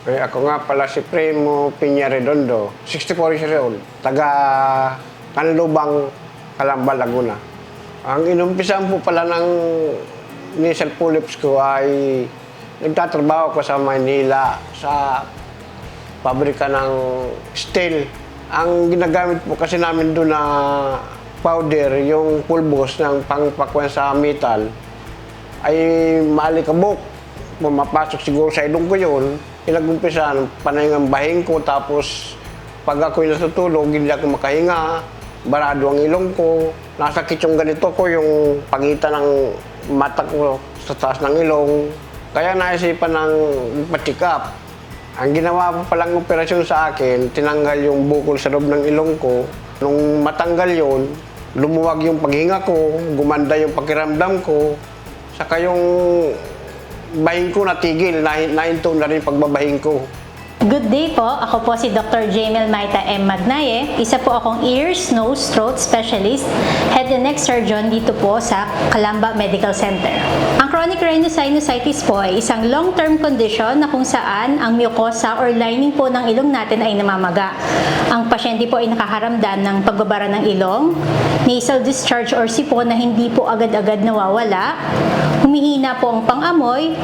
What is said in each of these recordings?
Ako nga pala si Primo Piña Redondo, 64 years old, taga Canlubang, Calamba, Laguna. Ang inumpisan po pala ng nasal polyps ko ay nagtatrabaho ko sa Manila sa pabrika ng steel. Ang ginagamit po kasi namin doon na powder, yung pulbos ng pangpakwan sa metal, ay maalikabok. Pumapasok siguro sa ilong ko yun. Pinag-umpisan, panay ng bahing ko, tapos pag ako'y natutulog, hindi ako makahinga, barado ang ilong ko, nasakit yung ganito ko, yung pagitan ng mata ko sa taas ng ilong. Kaya naisipan ng pa-check up. Ang ginawa pa palang operasyon sa akin, tinanggal yung bukol sa loob ng ilong ko. Nung matanggal yun, lumuwag yung paghinga ko, gumanda yung pakiramdam ko, saka yung bahing ko natigil, nahinto na rin pagbabahing ko. Good day po, ako po si Dr. Jamel Maita M. Magnaye. Isa po akong ears, nose, throat specialist, head and neck surgeon dito po sa Calamba Medical Center. Ang chronic rhinosinusitis po ay isang long-term condition na kung saan ang mucosa or lining po ng ilong natin ay namamaga. Ang pasyente po ay nakakaramdam ng pagbabara ng ilong, nasal discharge or sipon na hindi po agad-agad nawawala, humihina po ang pang-amoy,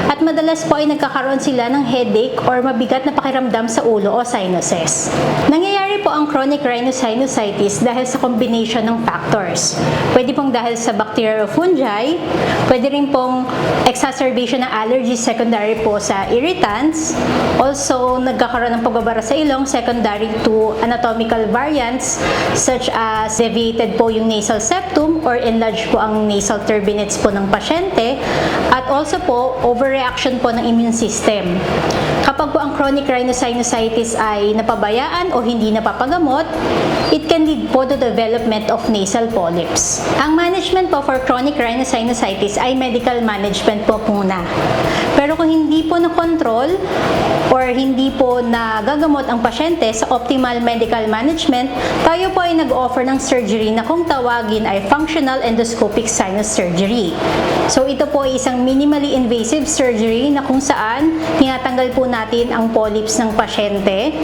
at madalas po ay nagkakaroon sila ng headache or mabigat na pakiramdam sa ulo o sinuses. Nangyayari po ang chronic rhinosinusitis dahil sa combination ng factors. Pwede pong dahil sa bacterial o fungi, pwede rin pong exacerbation ng allergies secondary po sa irritants, also nagkakaroon ng pagbabara sa ilong secondary to anatomical variants such as deviated po yung nasal septum or enlarged po ang nasal turbinates po ng pasyente, at also po overreaction po ng immune system. Kapag po ang chronic rhinosinusitis ay napabayaan o hindi napapagamot, it can lead po to development of nasal polyps. Ang management po for chronic rhinosinusitis ay medical management po muna. Pero kung hindi po na-control or hindi po nagagamot ang pasyente sa optimal medical management, tayo po ay nag-offer ng surgery na kung tawagin ay functional endoscopic sinus surgery. So ito po ay isang minimally invasive surgery na kung saan tinatanggal po natin ang polyps ng pasyente,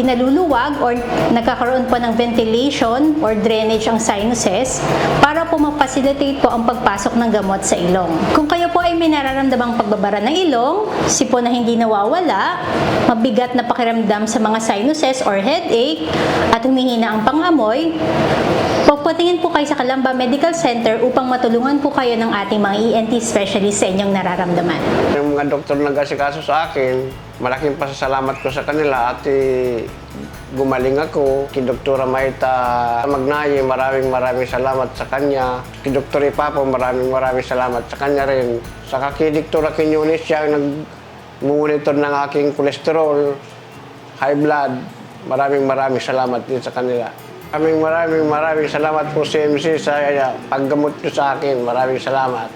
pinaluluwag or nagkakaroon po ng ventilation or drainage ang sinuses para po ma-facilitate po ang pagpasok ng gamot sa ilong. Kung kayo po ay may nararamdamang pagbabara ng ilong, sipon na hindi nawawala, mabigat na pakiramdam sa mga sinuses or headache, at humihina ang pang-amoy, papatingin po kayo sa Calamba Medical Center upang matulungan po kayo ng ating mga ENT specialist sa inyong nararamdaman. Yung mga doktor na nag-asikaso sa akin, malaking pasasalamat ko sa kanila at gumaling ako. Kay Dr. Maita Magnaye, maraming salamat sa kanya. Kay Dr. Ipapo, maraming salamat sa kanya rin. Saka kay Dr. Quinones, siya nag-monitor ng aking kolesterol, high blood. Maraming salamat din sa kanila. Maraming salamat po sa MC sa paggamot nyo sa akin. Maraming salamat.